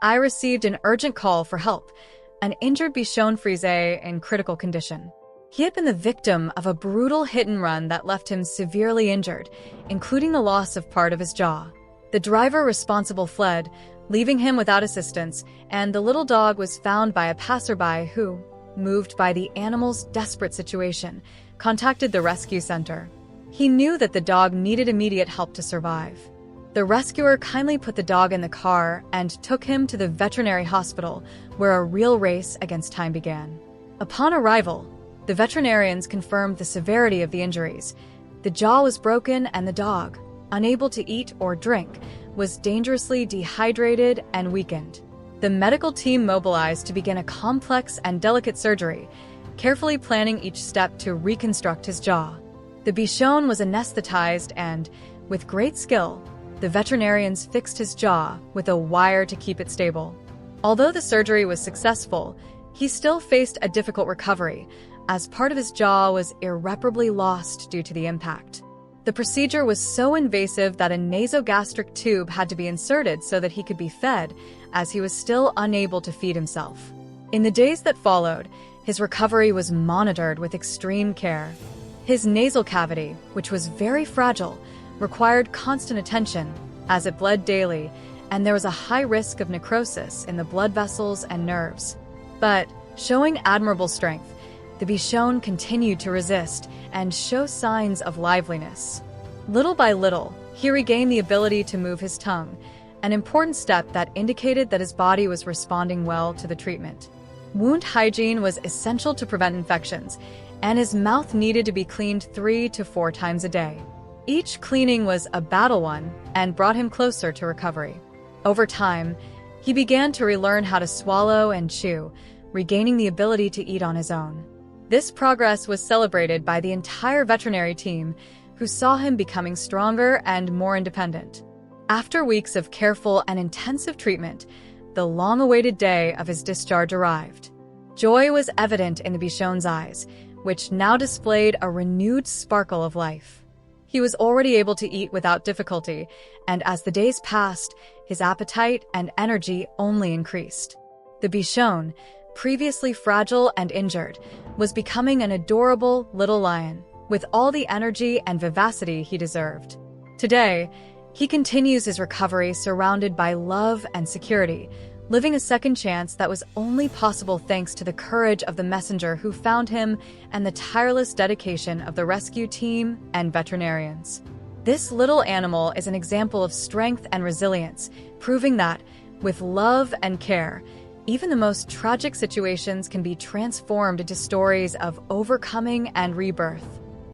I received an urgent call for help, an injured Bichon Frise in critical condition. He had been the victim of a brutal hit-and-run that left him severely injured, including the loss of part of his jaw. The driver responsible fled, leaving him without assistance, and the little dog was found by a passerby who, moved by the animal's desperate situation, contacted the rescue center. He knew that the dog needed immediate help to survive. The rescuer kindly put the dog in the car and took him to the veterinary hospital, where a real race against time began. Upon arrival, the veterinarians confirmed the severity of the injuries. The jaw was broken and the dog, unable to eat or drink, was dangerously dehydrated and weakened. The medical team mobilized to begin a complex and delicate surgery, carefully planning each step to reconstruct his jaw. The Bichon was anesthetized and, with great skill, the veterinarians fixed his jaw with a wire to keep it stable. Although the surgery was successful, he still faced a difficult recovery, as part of his jaw was irreparably lost due to the impact. The procedure was so invasive that a nasogastric tube had to be inserted so that he could be fed, as he was still unable to feed himself. In the days that followed, his recovery was monitored with extreme care. His nasal cavity, which was very fragile, required constant attention, as it bled daily, and there was a high risk of necrosis in the blood vessels and nerves. But, showing admirable strength, the Bichon continued to resist and show signs of liveliness. Little by little, he regained the ability to move his tongue, an important step that indicated that his body was responding well to the treatment. Wound hygiene was essential to prevent infections, and his mouth needed to be cleaned 3 to 4 times a day. Each cleaning was a battle one and brought him closer to recovery. Over time, he began to relearn how to swallow and chew, regaining the ability to eat on his own. This progress was celebrated by the entire veterinary team, who saw him becoming stronger and more independent. After weeks of careful and intensive treatment, the long-awaited day of his discharge arrived. Joy was evident in the Bichon's eyes, which now displayed a renewed sparkle of life. He was already able to eat without difficulty, and as the days passed, his appetite and energy only increased. The Bichon, previously fragile and injured, was becoming an adorable little lion, with all the energy and vivacity he deserved. Today, he continues his recovery surrounded by love and security, living a second chance that was only possible thanks to the courage of the messenger who found him and the tireless dedication of the rescue team and veterinarians. This little animal is an example of strength and resilience, proving that, with love and care, even the most tragic situations can be transformed into stories of overcoming and rebirth.